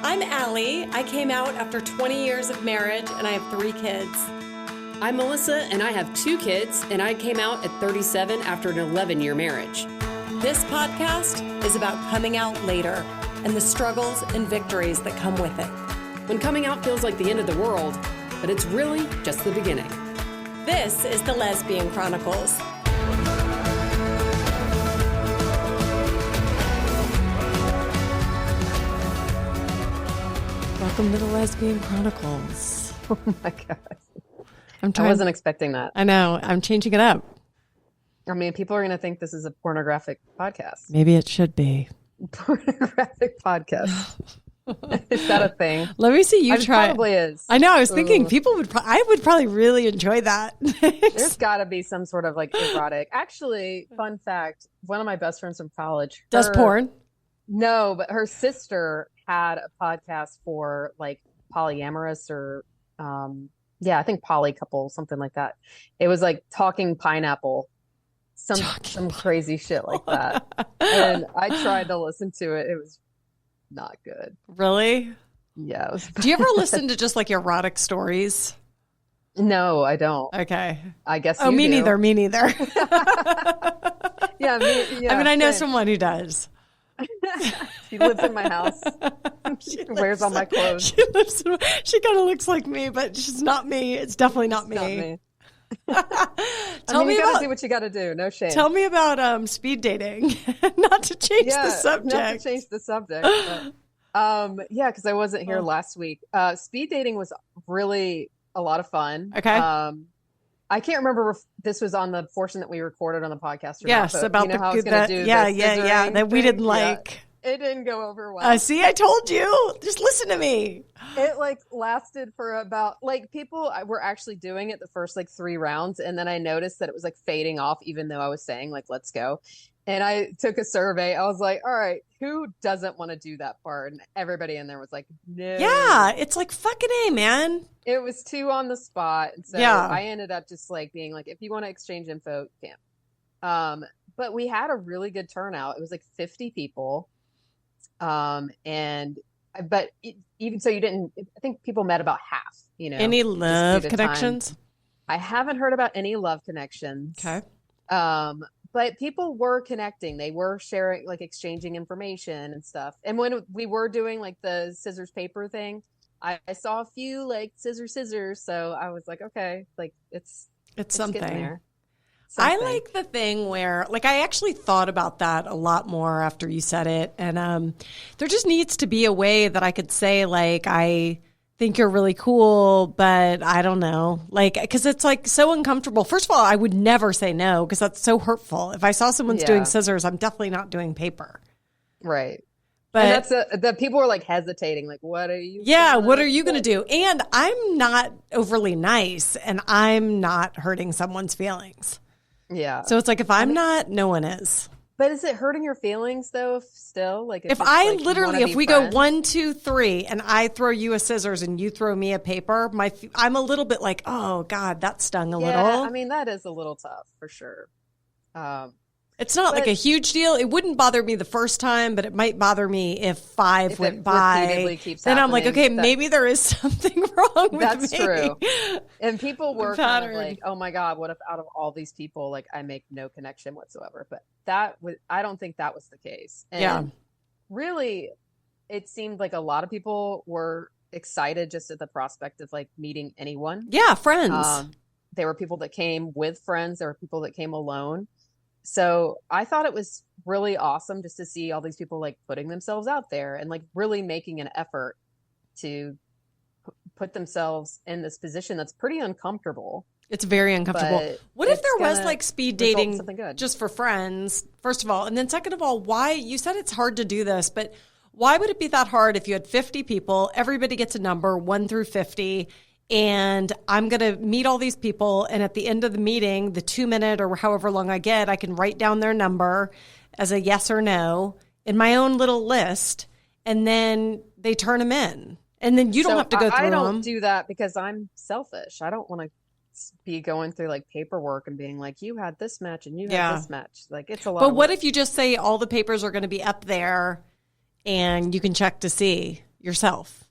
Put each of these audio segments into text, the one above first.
I'm Allie. I came out after 20 years of marriage and I have 3 kids. I'm Melissa and I have 2 kids and I came out at 37 after an 11-year marriage. This podcast is about coming out later and the struggles and victories that come with it. When coming out feels like the end of the world, but it's really just the beginning. This is the Lesbian Chronicles. Welcome to the Lesbian Chronicles. Oh my God. I wasn't expecting that. I know. I'm changing it up. I mean, people are going to think this is a pornographic podcast. Maybe it should be. Pornographic podcast. Is that a thing? Let me see you try. It probably is. I know. I was thinking people would. I would probably really enjoy that. There's got to be some sort of like erotic. Actually, fun fact: one of my best friends from college does porn. No, but her sister had a podcast for like polyamorous or, I think poly couple, something like that. It was like talking pineapple, some crazy shit like that. And I tried to listen to it. It was not good. Really? Yeah. It was Do you ever listen to just like erotic stories? No, I don't. Okay. I guess. Oh, me do. neither. Me neither. Yeah, I mean, I know someone who does. She lives in my house. She wears all my clothes. She kind of looks like me, but she's not me. It's definitely not me. Tell me, you gotta do what you gotta do. No shame. Tell me about speed dating. Not to change the subject. Not to change the subject. But, because I wasn't here last week. Speed dating was really a lot of fun. Okay. I can't remember if this was on the portion that we recorded on the podcast or yes, not. But about you know how I was going to do that we didn't like. It didn't go over well. See, I told you. Just listen to me. It like lasted for about like people were actually doing it the first like 3 rounds. And then I noticed that it was like fading off, even though I was saying like, let's go. And I took a survey. I was like, all right, who doesn't want to do that part? And everybody in there was like, no. Yeah, it's like fucking A, man. It was too on the spot. And so I ended up just like being like, if you want to exchange info, you can. But we had a really good turnout. It was like 50 people. Even so you didn't, I think people met about half, you know. Any love connections? I haven't heard about any love connections. Okay. But people were connecting. They were sharing, like exchanging information and stuff. And when we were doing like the scissors paper thing, I saw a few like scissors. So I was like, okay, like it's something. There. I like the thing where, like, I actually thought about that a lot more after you said it. And there just needs to be a way that I could say, like, I think you're really cool, but I don't know. Like, because it's, like, so uncomfortable. First of all, I would never say no because that's so hurtful. If I saw someone's doing scissors, I'm definitely not doing paper. Right. But and that's the people were, like, hesitating. Like, what are you what are you going to do? And I'm not overly nice, and I'm not hurting someone's feelings. Yeah. So it's like, if I'm not, no one is. But is it hurting your feelings though? Still, like if I like, literally, if we go 1, 2, 3, and I throw you a scissors and you throw me a paper, I'm a little bit like, oh God, that stung a little. I mean, that is a little tough for sure. It's not like a huge deal. It wouldn't bother me the first time, but it might bother me if 5 went by. Then I'm like, okay, maybe there is something wrong with me. That's true. And people were kind of like, oh my God, what if out of all these people, like I make no connection whatsoever? But I don't think that was the case. And really, it seemed like a lot of people were excited just at the prospect of like meeting anyone. Yeah, friends. There were people that came with friends. There were people that came alone. So I thought it was really awesome just to see all these people like putting themselves out there and like really making an effort to put themselves in this position that's pretty uncomfortable. It's very uncomfortable. What if there was like speed dating just for friends, first of all? And then second of all, why? You said it's hard to do this, but why would it be that hard if you had 50 people, everybody gets a number 1 through 50, and I'm going to meet all these people, and at the end of the meeting, the 2-minute or however long I get, I can write down their number as a yes or no in my own little list, and then they turn them in. And then you don't have to go through them. I don't do that because I'm selfish. I don't want to be going through like paperwork and being like, you had this match and you had this match. Like, it's a lot. But what if you just say all the papers are going to be up there and you can check to see? yourself?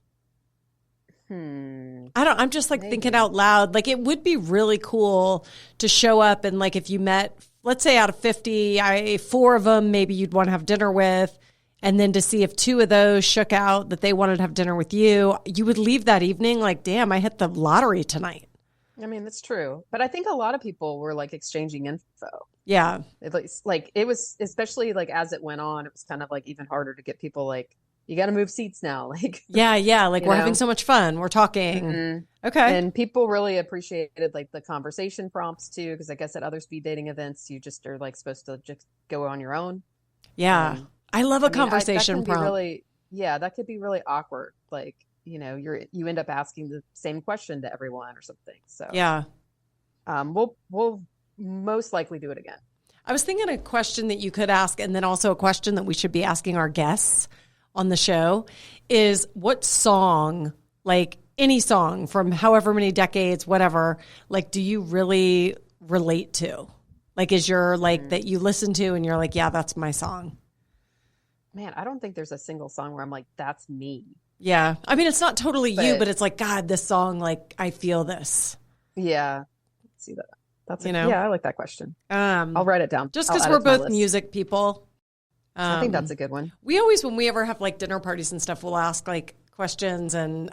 I'm just like Maybe. thinking out loud. Like it would be really cool to show up and like if you met, let's say out of 50, 4 of them maybe you'd want to have dinner with, and then to see if 2 of those shook out that they wanted to have dinner with you, you would leave that evening like, damn, I hit the lottery tonight. I mean, that's true. But I think a lot of people were like exchanging info. Yeah. It was, especially like as it went on, it was kind of like even harder to get people like, you got to move seats now. Like, yeah. Like we're having so much fun. We're talking. Mm-hmm. Okay. And people really appreciated like the conversation prompts too. Cause I guess at other speed dating events, you just are like supposed to just go on your own. Yeah. I love a conversation prompt. That could be really awkward. Like, you end up asking the same question to everyone or something. So yeah. We'll most likely do it again. I was thinking a question that you could ask, and then also a question that we should be asking our guests on the show is what song, like any song from however many decades, whatever, like, do you really relate to? Like, is your like that you listen to and you're like, yeah, that's my song. Man, I don't think there's a single song where I'm like, that's me. Yeah. I mean, it's not totally you, but it's like, God, this song, like, I feel this. Yeah. Let's see that. Yeah, I like that question. I'll write it down. Just because we're both music people. I think that's a good one. We always, when we ever have like dinner parties and stuff, we'll ask like questions and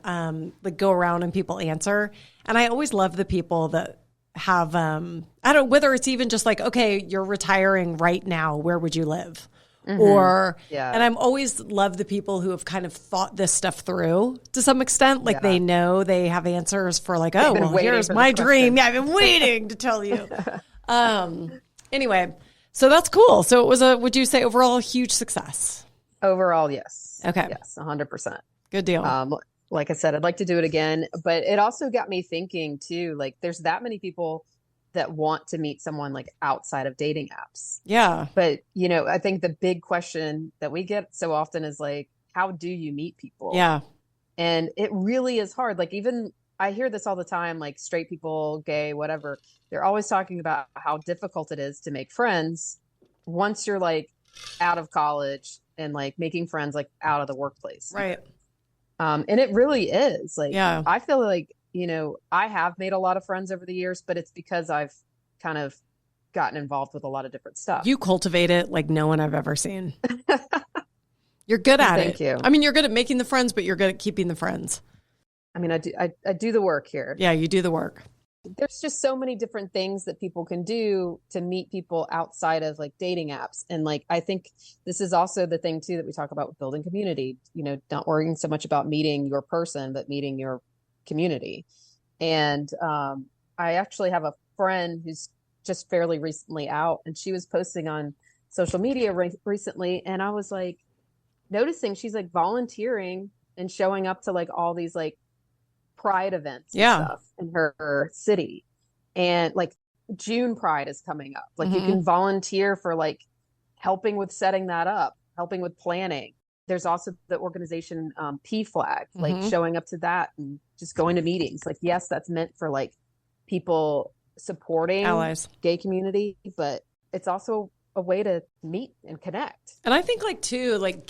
like go around and people answer. And I always love the people that have, I don't know, whether it's even just like, okay, you're retiring right now, where would you live? Mm-hmm. Or, and I'm always love the people who have kind of thought this stuff through to some extent. Like they know they have answers for like, oh, well, here's my dream. Yeah, I've been waiting to tell you. Anyway, so that's cool. So it was would you say overall a huge success? Overall, yes. Okay. Yes, 100%. Good deal. Like I said, I'd like to do it again, but it also got me thinking too, like there's that many people that want to meet someone like outside of dating apps. Yeah. But, I think the big question that we get so often is like, how do you meet people? Yeah. And it really is hard. Like even I hear this all the time, like straight people, gay, whatever. They're always talking about how difficult it is to make friends once you're like out of college and like making friends like out of the workplace. Right. And it really is like, yeah. I feel like, I have made a lot of friends over the years, but it's because I've kind of gotten involved with a lot of different stuff. You cultivate it like no one I've ever seen. You're good at it. Thank you. I mean, you're good at making the friends, but you're good at keeping the friends. I mean, I do the work here. Yeah, you do the work. There's just so many different things that people can do to meet people outside of like dating apps. And like, I think this is also the thing too, that we talk about with building community, not worrying so much about meeting your person, but meeting your community. And I actually have a friend who's just fairly recently out, and she was posting on social media recently. And I was like noticing she's like volunteering and showing up to like all these like pride events and stuff in her city. And like June Pride is coming up. Like you can volunteer for like helping with setting that up, helping with planning. There's also the organization PFLAG, like showing up to that and just going to meetings. Like, yes, that's meant for like people supporting allies, gay community, but it's also a way to meet and connect. And I think like too, like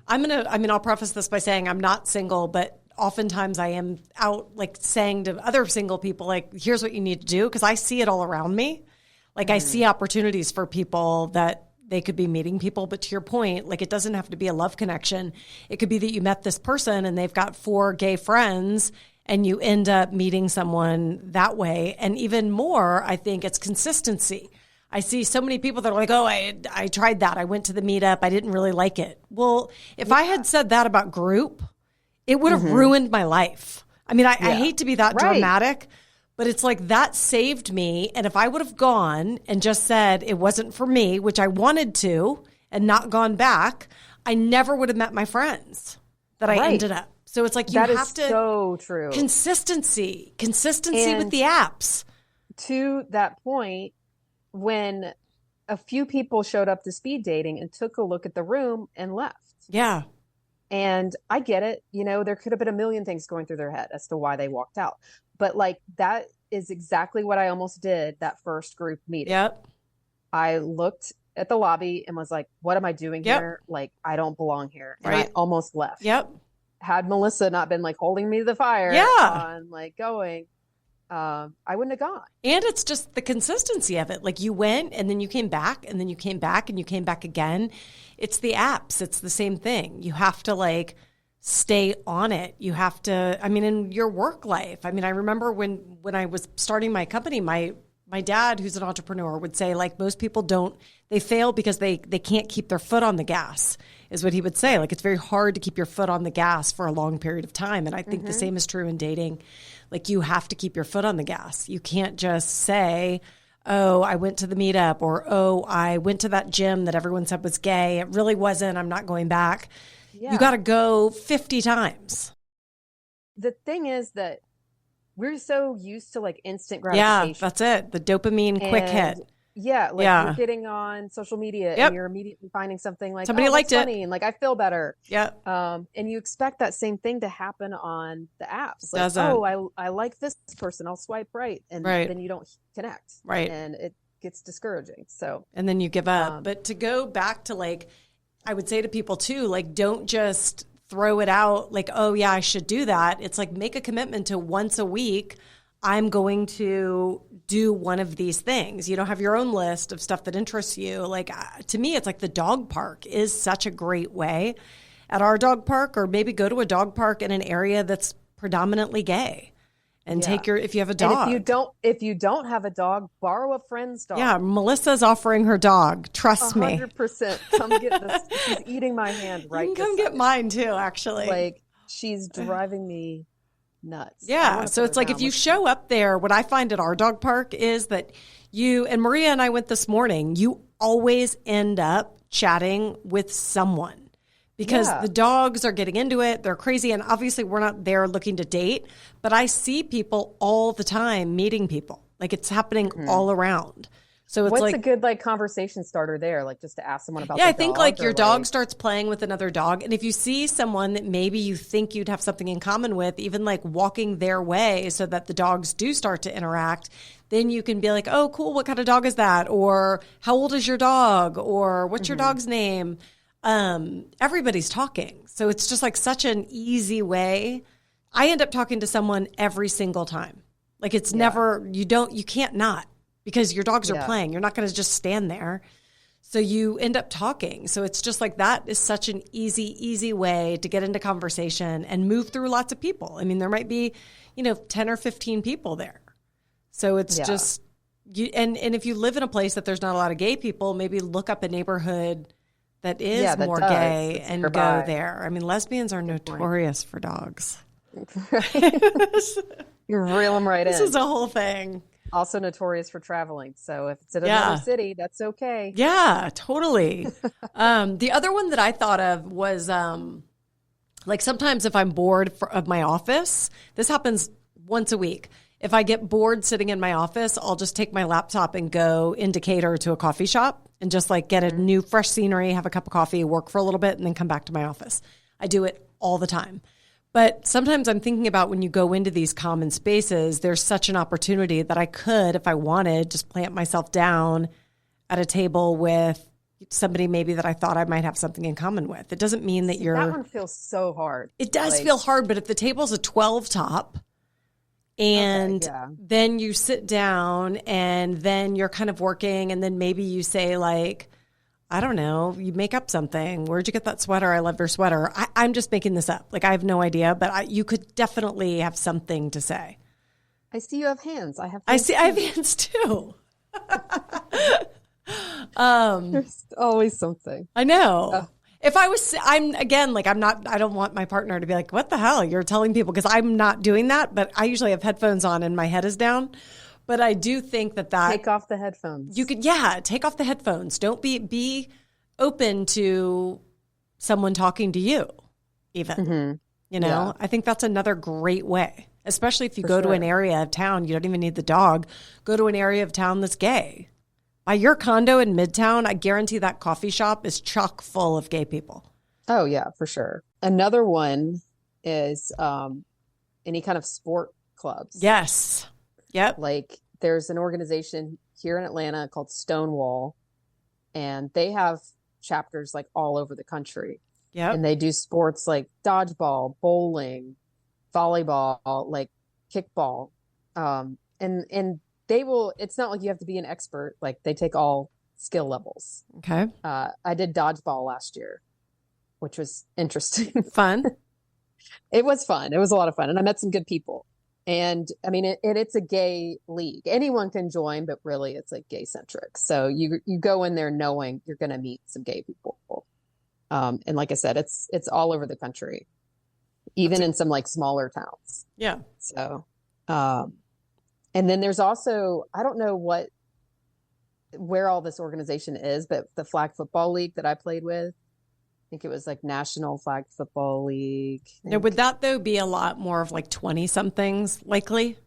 I'll preface this by saying I'm not single, but oftentimes I am out like saying to other single people, like, here's what you need to do. Because I see it all around me. Like I see opportunities for people that they could be meeting people. But to your point, like it doesn't have to be a love connection. It could be that you met this person and they've got 4 gay friends and you end up meeting someone that way. And even more, I think it's consistency. I see so many people that are like, oh, I tried that. I went to the meetup. I didn't really like it. Well, if I had said that about group, it would have ruined my life. I mean, I hate to be that dramatic, but it's like that saved me. And if I would have gone and just said it wasn't for me, which I wanted to, and not gone back, I never would have met my friends that I ended up. So it's like you have to. So true. Consistency and with the apps. To that point, when a few people showed up to speed dating and took a look at the room and left. Yeah. And I get it. There could have been a million things going through their head as to why they walked out. But like, that is exactly what I almost did that first group meeting. Yep. I looked at the lobby and was like, what am I doing here? Like, I don't belong here. And I almost left. Yep. had Melissa not been like holding me to the fire on like going, I wouldn't have gone. And it's just the consistency of it. Like you went and then you came back and then you came back and you came back again. It's the apps. It's the same thing. You have to like stay on it. You have to, I mean, in your work life. I mean, I remember when I was starting my company, my dad, who's an entrepreneur, would say like most people they fail because they can't keep their foot on the gas, is what he would say. Like it's very hard to keep your foot on the gas for a long period of time. And I think the same is true in dating. Like you have to keep your foot on the gas. You can't just say, oh, I went to the meetup, or, oh, I went to that gym that everyone said was gay. It really wasn't. I'm not going back. Yeah. You got to go 50 times. The thing is that we're so used to like instant gratification. Yeah, that's it. The dopamine quick hit. Yeah, like you're getting on social media and you're immediately finding something like, somebody liked it. Funny, and like I feel better. Yeah. And you expect that same thing to happen on the apps. Like, doesn't. oh, I like this person. I'll swipe right, and then you don't connect. Right. And it gets discouraging. So. And then you give up. But to go back to like, I would say to people too, like don't just throw it out like, oh yeah, I should do that. It's like make a commitment to once a week, I'm going to do one of these things. You know, have your own list of stuff that interests you. Like to me, it's like the dog park is such a great way at our dog park, or maybe go to a dog park in an area that's predominantly gay and take if you have a dog. And if you don't have a dog, borrow a friend's dog. Yeah. Melissa's offering her dog. Trust me. 100%. Come get this. She's eating my hand right now. You can come get mine too, actually. Like she's driving me nuts. Yeah. So it's like if you show up there, what I find at our dog park is that you, and Maria and I went this morning, you always end up chatting with someone because the dogs are getting into it. They're crazy. And obviously we're not there looking to date, but I see people all the time meeting people. Like it's happening all around. So it's what's a good like conversation starter there? Like just to ask someone about I think like your dog starts playing with another dog. And if you see someone that maybe you think you'd have something in common with, even like walking their way so that the dogs do start to interact, then you can be like, oh, cool. What kind of dog is that? Or how old is your dog? Or what's your dog's name? Everybody's talking. So it's just like such an easy way. I end up talking to someone every single time. Like it's never, you can't not. Because your dogs are playing. You're not going to just stand there. So you end up talking. So it's just like that is such an easy way to get into conversation and move through lots of people. I mean, there might be, 10 or 15 people there. So it's just, and if you live in a place that there's not a lot of gay people, maybe look up a neighborhood that is more gay and go there. I mean, lesbians are notorious for dogs. You reel them right in. This is a whole thing. Also notorious for traveling. So if it's in another city, that's okay. Yeah, totally. The other one that I thought of was like sometimes if I'm bored of my office, this happens once a week. If I get bored sitting in my office, I'll just take my laptop and go in Decatur to a coffee shop and just like get a new fresh scenery, have a cup of coffee, work for a little bit, and then come back to my office. I do it all the time. But sometimes I'm thinking about when you go into these common spaces, there's such an opportunity that I could, if I wanted, just plant myself down at a table with somebody maybe that I thought I might have something in common with. It doesn't mean that that one feels so hard. It does feel hard, but if the table's a 12 top and then you sit down and then you're kind of working and then maybe you say like, I don't know, you make up something. Where'd you get that sweater? I love your sweater. I'm just making this up. Like I have no idea, but you could definitely have something to say. I see you have hands. I have hands too. There's always something. I know. If I don't want my partner to be like, what the hell? You're telling people, because I'm not doing that, but I usually have headphones on and my head is down. But I do think that take off the headphones. You could, take off the headphones. Don't be open to someone talking to you, even. I think that's another great way, especially if you go to an area of town. You don't even need the dog. Go to an area of town that's gay. By your condo in Midtown, I guarantee that coffee shop is chock full of gay people. Oh yeah, for sure. Another one is any kind of sport clubs. Yes. Yep. Like there's an organization here in Atlanta called Stonewall, and they have chapters like all over the country. Yep. And they do sports like dodgeball, bowling, volleyball, like kickball. And they will, it's not like you have to be an expert. Like they take all skill levels. Okay. I did dodgeball last year, which was interesting. Fun. It was fun. It was a lot of fun. And I met some good people. And I mean, it's a gay league. Anyone can join, but really it's like gay centric. So you go in there knowing you're going to meet some gay people. And like I said, it's all over the country, even in some like smaller towns. Yeah. So, and then there's also, I don't know where all this organization is, but the flag football league that I played with, I think it was like National Flag Football League. Now, would that though be a lot more of like 20 somethings likely?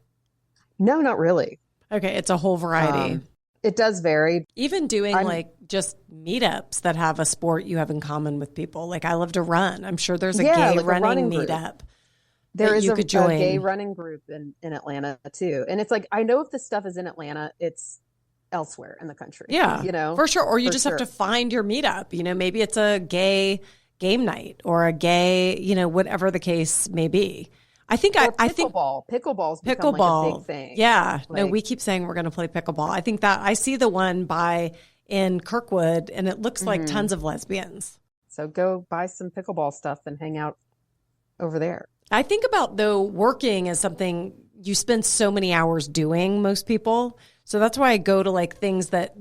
No, not really. Okay. It's a whole variety. It does vary. Even doing like just meetups that have a sport you have in common with people. Like I love to run. I'm sure there's a gay like running meetup. There is a gay running group in Atlanta too. And it's like, I know if this stuff is in Atlanta, it's elsewhere in the country. Yeah, you know, for sure. Or you just have to find your meetup. You know, maybe it's a gay game night or a gay, you know, whatever the case may be. I think pickleball's become like a big thing. Yeah. Like, no, we keep saying we're going to play pickleball. I think that I see the one in Kirkwood and it looks like tons of lesbians. So go buy some pickleball stuff and hang out over there. I think about though working as something you spend so many hours doing, most people. So that's why I go to like things that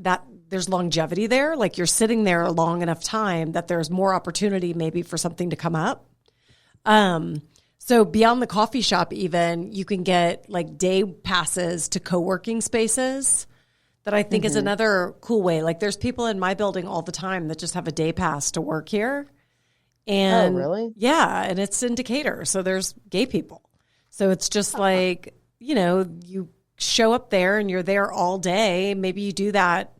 there's longevity there. Like you're sitting there a long enough time that there's more opportunity maybe for something to come up. So beyond the coffee shop, even you can get like day passes to co-working spaces that I think is another cool way. Like there's people in my building all the time that just have a day pass to work here. And really? Yeah. And it's in Decatur. So there's gay people. So it's just like, you know, you show up there and you're there all day. Maybe you do that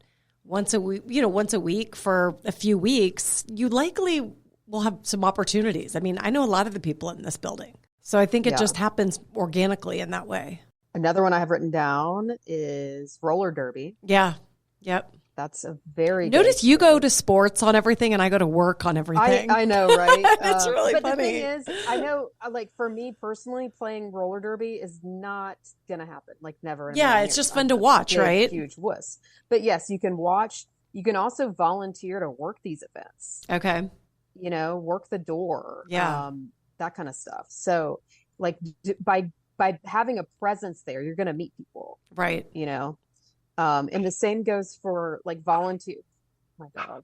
once a week for a few weeks. You likely will have some opportunities. I mean, I know a lot of the people in this building. So I think it just happens organically in that way. Another one I have written down is roller derby. Yeah. Yep. That's a very Notice you go to sports on everything and I go to work on everything. I know, right? It's really but funny. The thing is, I know, like for me personally, playing roller derby is not going to happen. Like never. Yeah, it's just fun to watch, right? Huge wuss. But yes, you can watch. You can also volunteer to work these events. Okay. You know, work the door. Yeah. That kind of stuff. So like by having a presence there, you're going to meet people. Right. You know? And the same goes for like volunteer. My dog.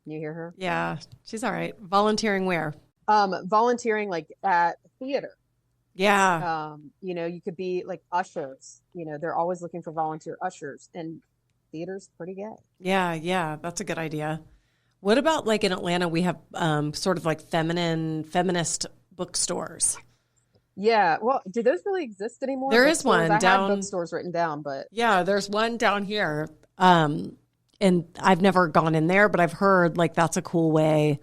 Can you hear her? Yeah, she's all right. Volunteering where? Volunteering like at theater. Yeah. You know, you could be like ushers. You know, they're always looking for volunteer ushers, and theater's pretty gay. Yeah, that's a good idea. What about like in Atlanta? We have sort of like feminist bookstores. Yeah, well, do those really exist anymore? There is one I down. had bookstores written down, but yeah, there's one down here. And I've never gone in there, but I've heard like that's a cool way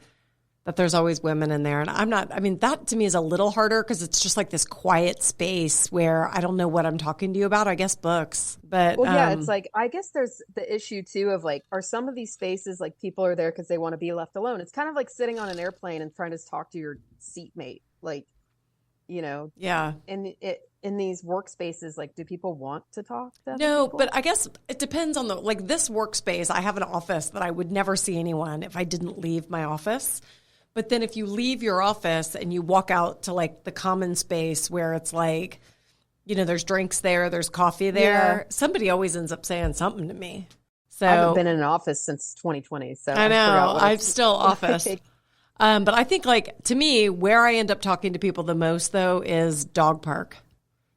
that there's always women in there. And I mean, that to me is a little harder because it's just like this quiet space where I don't know what I'm talking to you about. I guess books, but well, yeah, it's like, I guess there's the issue too of like, are some of these spaces like people are there because they want to be left alone? It's kind of like sitting on an airplane and trying to talk to your seatmate, like, you know, yeah. In these workspaces, like, do people want to talk to No, people? but I guess it depends on like this workspace. I have an office that I would never see anyone if I didn't leave my office. But then if you leave your office and you walk out to like the common space where it's like, you know, there's drinks there, there's coffee there, somebody always ends up saying something to me. So I haven't been in an office since 2020. So I know I'm still office. But I think like to me, where I end up talking to people the most though is dog park.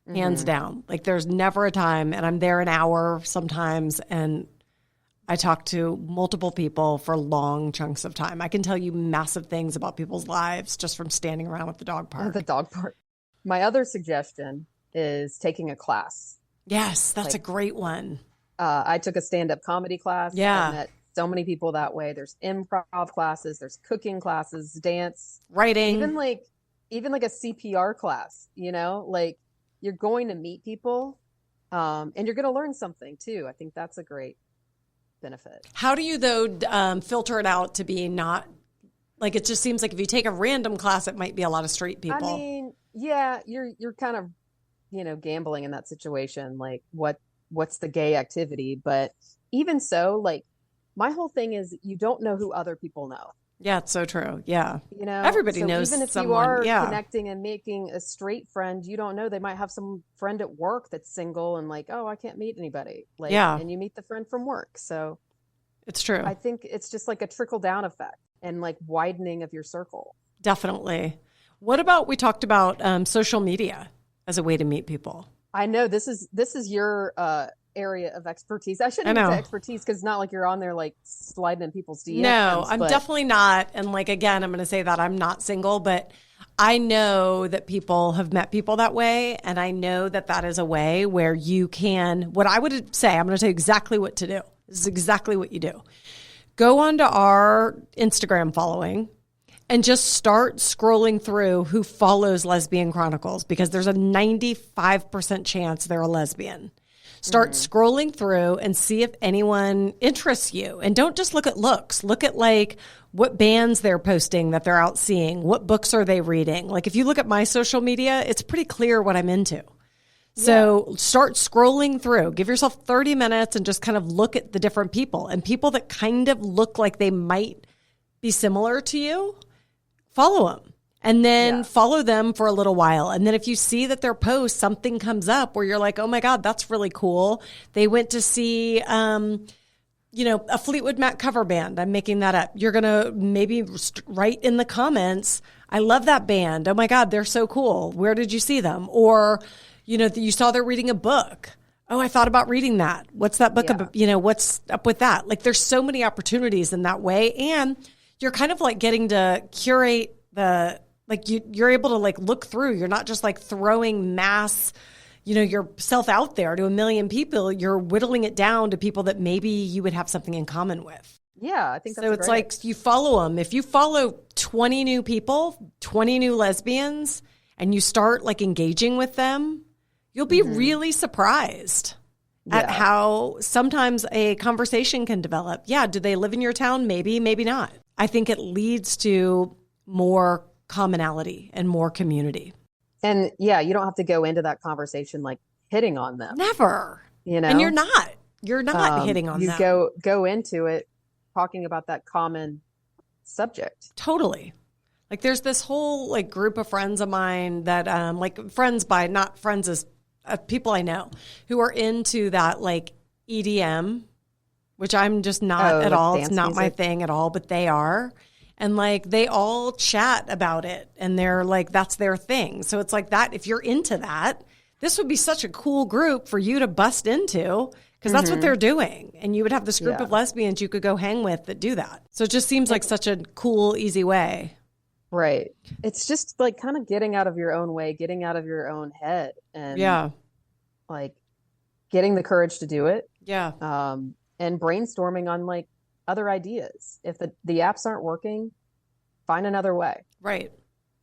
Hands down. Like there's never a time, and I'm there an hour sometimes, and I talk to multiple people for long chunks of time. I can tell you massive things about people's lives just from standing around at the dog park. The dog park. My other suggestion is taking a class. Yes, that's a great one. I took a stand-up comedy class. Yeah. I met so many people that way. There's improv classes, there's cooking classes, dance, writing, even like a CPR class, you know, like you're going to meet people and you're going to learn something too. I think that's a great benefit. How do you though filter it out to be not Like, it just seems like if you take a random class, it might be a lot of straight people. I mean, yeah, you're kind of, gambling in that situation. Like, what's the gay activity? But even so, like, my whole thing is you don't know who other people know. Yeah, it's so true. Yeah. Everybody knows even if someone. You are connecting and making a straight friend, you don't know. They might have some friend at work that's single and like, oh, I can't meet anybody. Like, and you meet the friend from work. So it's true. I think it's just like a trickle down effect and like widening of your circle. Definitely. What about, we talked about social media as a way to meet people. I know this is your area of expertise. I shouldn't say expertise because it's not like you're on there like sliding in people's DMs. No, I'm definitely not. And like, again, I'm going to say that I'm not single, but I know that people have met people that way. And I know that that is a way where you can, what I would say, I'm going to tell you exactly what to do. This is exactly what you do. Go onto our Instagram following and just start scrolling through who follows Lesbian Chronicles, because there's a 95% chance they're a lesbian. Start scrolling through and see if anyone interests you. And don't just look at looks. Look at like what bands they're posting that they're out seeing. What books are they reading? Like if you look at my social media, it's pretty clear what I'm into. So start scrolling through. Give yourself 30 minutes and just kind of look at the different people. And people that kind of look like they might be similar to you, follow them. And then follow them for a little while. And then if you see that their post, something comes up where you're like, oh my God, that's really cool. They went to see, a Fleetwood Mac cover band. I'm making that up. You're going to maybe write in the comments, I love that band. Oh my God, they're so cool. Where did you see them? Or, you saw they're reading a book. Oh, I thought about reading that. What's that book about? What's up with that? Like there's so many opportunities in that way. And you're kind of like getting to curate you're able to like look through. You're not just like throwing mass, yourself out there to a million people. You're whittling it down to people that maybe you would have something in common with. Yeah, I think that's so. It's like you follow them. If you follow 20 new people, 20 new lesbians, and you start like engaging with them, you'll be really surprised at how sometimes a conversation can develop. Yeah, do they live in your town? Maybe, maybe not. I think it leads to more commonality and more community. And you don't have to go into that conversation like hitting on them. Never. And you're not hitting on them. You go into it talking about that common subject. Totally. Like there's this whole like group of friends of mine that not friends as people I know who are into that like EDM, which I'm just not at all. It's not my thing at all, but they are. And like they all chat about it and they're like, that's their thing. So it's like that. If you're into that, this would be such a cool group for you to bust into because that's what they're doing. And you would have this group of lesbians you could go hang with that do that. So it just seems like such a cool, easy way. Right. It's just like kind of getting out of your own way, getting out of your own head and like getting the courage to do it. Yeah. And brainstorming on like other ideas. If the apps aren't working, find another way. Right.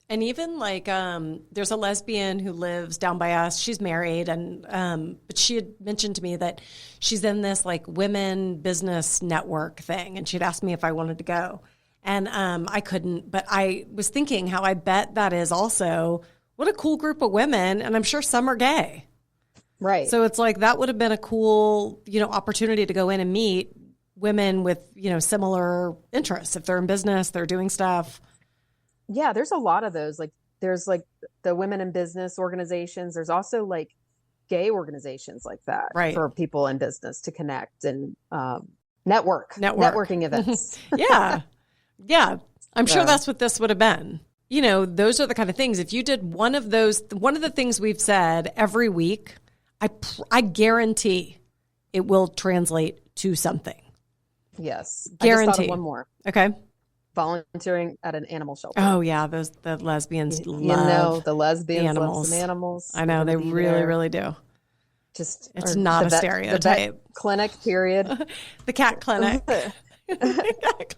And even like there's a lesbian who lives down by us. She's married and but she had mentioned to me that she's in this like women business network thing and she'd asked me if I wanted to go. And I couldn't, but I was thinking how I bet that is also what a cool group of women, and I'm sure some are gay. Right. So it's like that would have been a cool, opportunity to go in and meet women with, similar interests. If they're in business, they're doing stuff. Yeah, there's a lot of those. Like there's like the women in business organizations. There's also like gay organizations like that for people in business to connect and networking events. Yeah. I'm sure that's what this would have been. Those are the kind of things. If you did one of the things we've said every week, I guarantee it will translate to something. Yes. Guarantee. I just thought of one more. Okay. Volunteering at an animal shelter. Oh yeah, the lesbians love the lesbians animals. Love some animals. I know they really, really do. Just it's not a stereotype. The vet clinic, period. The cat clinic.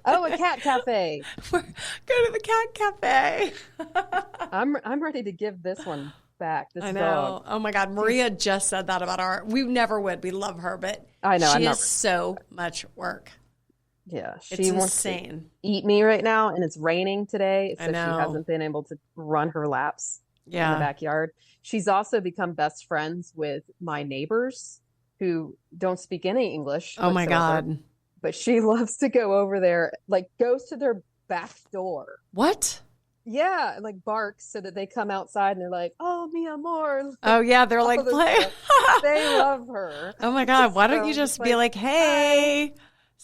Oh, a cat cafe. Go to the cat cafe. I'm ready to give this one back. This I know. dog. Oh my God, Maria just said that about we never would. We love her, but I know she is so much work. Yeah, It's wants insane. to eat me right now, and it's raining today, so I know. she hasn't been able to run her laps in Yeah. the backyard. She's also become best friends with my neighbors who don't speak any English Oh my whatsoever. God. But she loves to go over there, like goes to their back door. What? Yeah, and like barks so that they come outside and they're like, "Oh, mi amor." Oh yeah, they're like play. They love her. Oh my God, why don't you just be like, "Hey."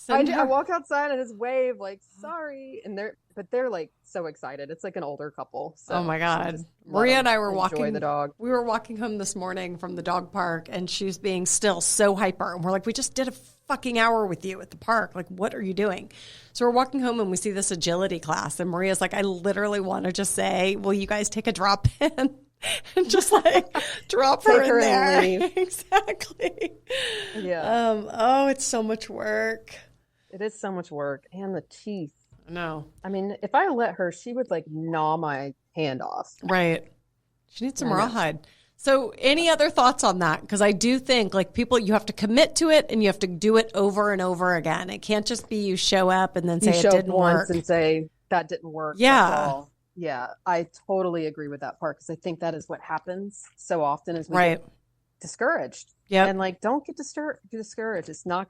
I walk outside and just wave like, "Sorry," and they're like so excited. It's like an older couple. So oh my God, Maria and I were walking the dog. We were walking home this morning from the dog park, and she's being still so hyper, and we're like, "We just did a fucking hour with you at the park. Like, what are you doing?" So we're walking home and we see this agility class, and Maria's like, "I literally want to just say, will you guys take a drop in?" And just like drop her in there. Exactly. Yeah. Oh, it's so much work. It is so much work. And the teeth. No. I mean, if I let her, she would like gnaw my hand off. Right. She needs some rawhide. So any other thoughts on that? Because I do think like people, you have to commit to it and you have to do it over and over again. It can't just be you show up and then say it didn't work. Once and say that didn't work. Yeah. Yeah. I totally agree with that part because I think that is what happens so often is we get discouraged. Yeah. And like, don't get discouraged. It's not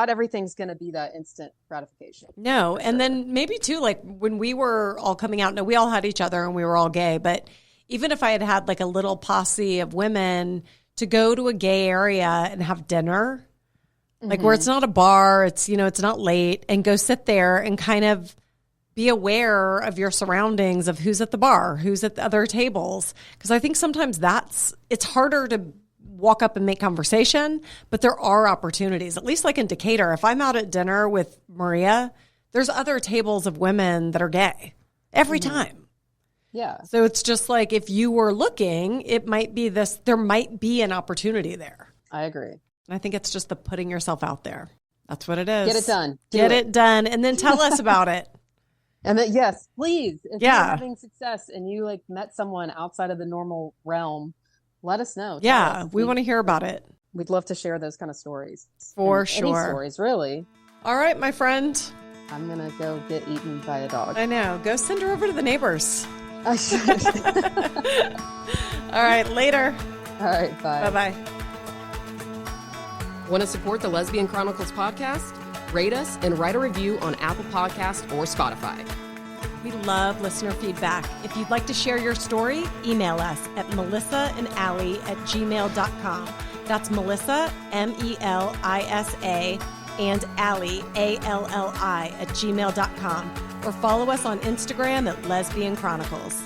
everything's going to be that instant gratification. No. And then maybe too, like when we were all coming out, no, we all had each other and we were all gay, but even if I had had like a little posse of women to go to a gay area and have dinner, like where it's not a bar, it's, it's not late, and go sit there and kind of be aware of your surroundings, of who's at the bar, who's at the other tables. Because I think sometimes it's harder to walk up and make conversation, but there are opportunities, at least like in Decatur. If I'm out at dinner with Maria, there's other tables of women that are gay every time. Yeah. So it's just like, if you were looking, it might be there might be an opportunity there. I agree. And I think it's just the putting yourself out there. That's what it is. Get it done. Get it done. And then tell us about it. And then, yes, please. If you're having success and you like met someone outside of the normal realm, let us know. Yeah, we want to hear about it. We'd love to share those kind of stories. For sure. Any stories, really. All right, my friend. I'm going to go get eaten by a dog. I know. Go send her over to the neighbors. I should. All right, later. All right, bye. Bye-bye. Want to support the Lesbian Chronicles podcast? Rate us and write a review on Apple Podcasts or Spotify. We love listener feedback. If you'd like to share your story, email us at melissaandallie@gmail.com. That's Melissa, MELISA, and Allie, ALLI, @gmail.com. Or follow us on Instagram at Lesbian Chronicles.